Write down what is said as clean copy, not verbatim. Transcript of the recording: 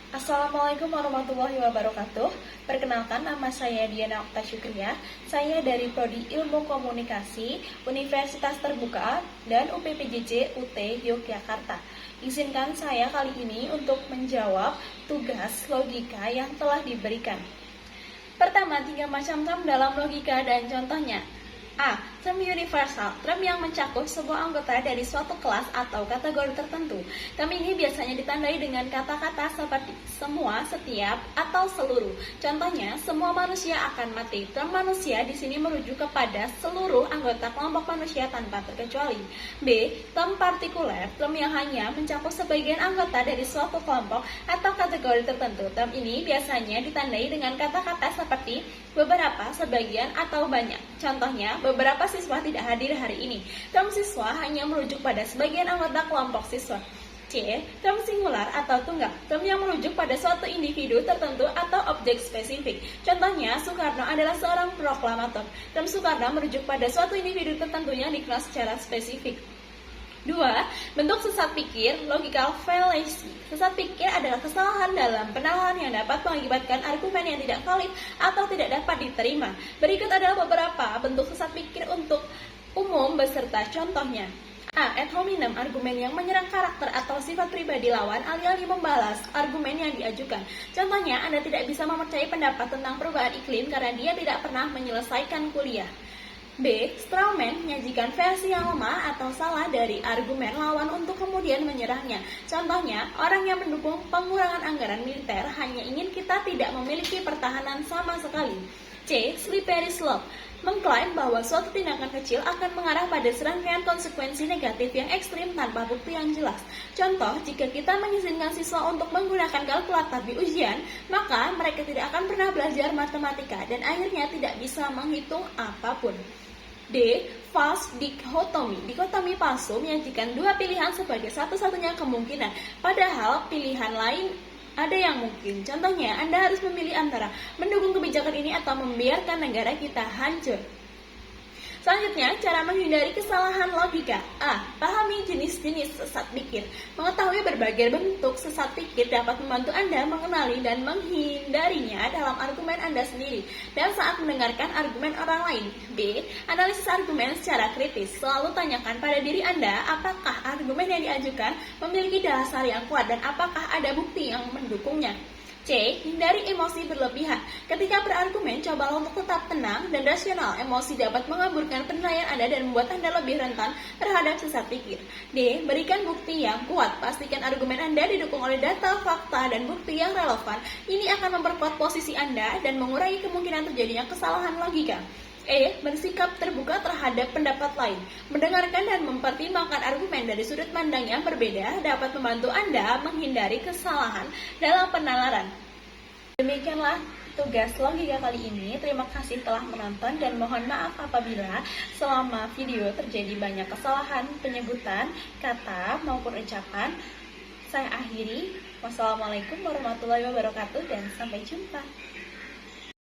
Assalamualaikum warahmatullahi wabarakatuh. Perkenalkan, nama saya Diana Okta Syukriya. Saya dari Prodi Ilmu Komunikasi Universitas Terbuka dan UPPJJ UT Yogyakarta. Izinkan saya kali ini untuk menjawab tugas logika yang telah diberikan. Pertama, 3 macam term dalam logika dan contohnya. A. Term universal, term yang mencakup semua anggota dari suatu kelas atau kategori tertentu. Term ini biasanya ditandai dengan kata-kata seperti semua, setiap, atau seluruh. Contohnya, semua manusia akan mati. Term manusia di sini merujuk kepada seluruh anggota kelompok manusia tanpa terkecuali. B. Term partikuler, term yang hanya mencakup sebagian anggota dari suatu kelompok atau kategori tertentu. Term ini biasanya ditandai dengan kata-kata seperti beberapa, sebagian, atau banyak. Contohnya, beberapa siswa tidak hadir hari ini. Term siswa hanya merujuk pada sebagian anggota kelompok siswa. C. Term singular atau tunggal, term yang merujuk pada suatu individu tertentu atau objek spesifik. Contohnya, Soekarno adalah seorang proklamator. Term Soekarno merujuk pada suatu individu tertentu yang dikenal secara spesifik. 2. Bentuk sesat pikir, logical fallacy. Sesat pikir adalah kesalahan dalam penalaran yang dapat mengakibatkan argumen yang tidak valid atau tidak dapat diterima. Berikut adalah beberapa bentuk sesat pikir untuk umum beserta contohnya. A. Ad hominem, argumen yang menyerang karakter atau sifat pribadi lawan alih-alih membalas argumen yang diajukan. Contohnya, Anda tidak bisa mempercayai pendapat tentang perubahan iklim karena dia tidak pernah menyelesaikan kuliah. B. Strawman, menyajikan versi yang lemah atau salah dari argumen lawan untuk kemudian menyerahnya. Contohnya, orang yang mendukung pengurangan anggaran militer hanya ingin kita tidak memiliki pertahanan sama sekali. C. Slippery slope, mengklaim bahwa suatu tindakan kecil akan mengarah pada serangkaian konsekuensi negatif yang ekstrim tanpa bukti yang jelas. Contoh, jika kita mengizinkan siswa untuk menggunakan kalkulator di ujian, maka mereka tidak akan pernah belajar matematika dan akhirnya tidak bisa menghitung apapun. D. False dichotomy, dikotomi palsu menyajikan dua pilihan sebagai satu-satunya kemungkinan, padahal pilihan lain ada yang mungkin. Contohnya, Anda harus memilih antara mendukung kebijakan ini atau membiarkan negara kita hancur. Selanjutnya, cara menghindari kesalahan logika. A. Pahami jenis-jenis sesat pikir. Mengetahui berbagai bentuk sesat pikir dapat membantu Anda mengenali dan menghindarinya dalam argumen Anda sendiri dan saat mendengarkan argumen orang lain. B. Analisis argumen secara kritis. Selalu tanyakan pada diri Anda apakah argumen yang diajukan memiliki dasar yang kuat dan apakah ada bukti yang mendukungnya. C. Hindari emosi berlebihan. Ketika berargumen, cobalah untuk tetap tenang dan rasional. Emosi dapat mengaburkan penilaian Anda dan membuat Anda lebih rentan terhadap sesat pikir. D. Berikan bukti yang kuat. Pastikan argumen Anda didukung oleh data, fakta, dan bukti yang relevan. Ini akan memperkuat posisi Anda dan mengurangi kemungkinan terjadinya kesalahan logika. E. Bersikap terbuka terhadap pendapat lain. Mendengarkan dan mempertimbangkan argumen dari sudut pandang yang berbeda dapat membantu Anda menghindari kesalahan dalam penalaran. Demikianlah tugas logika kali ini. Terima kasih telah menonton dan mohon maaf apabila selama video terjadi banyak kesalahan penyebutan kata maupun ucapan. Saya akhiri. Wassalamualaikum warahmatullahi wabarakatuh dan sampai jumpa.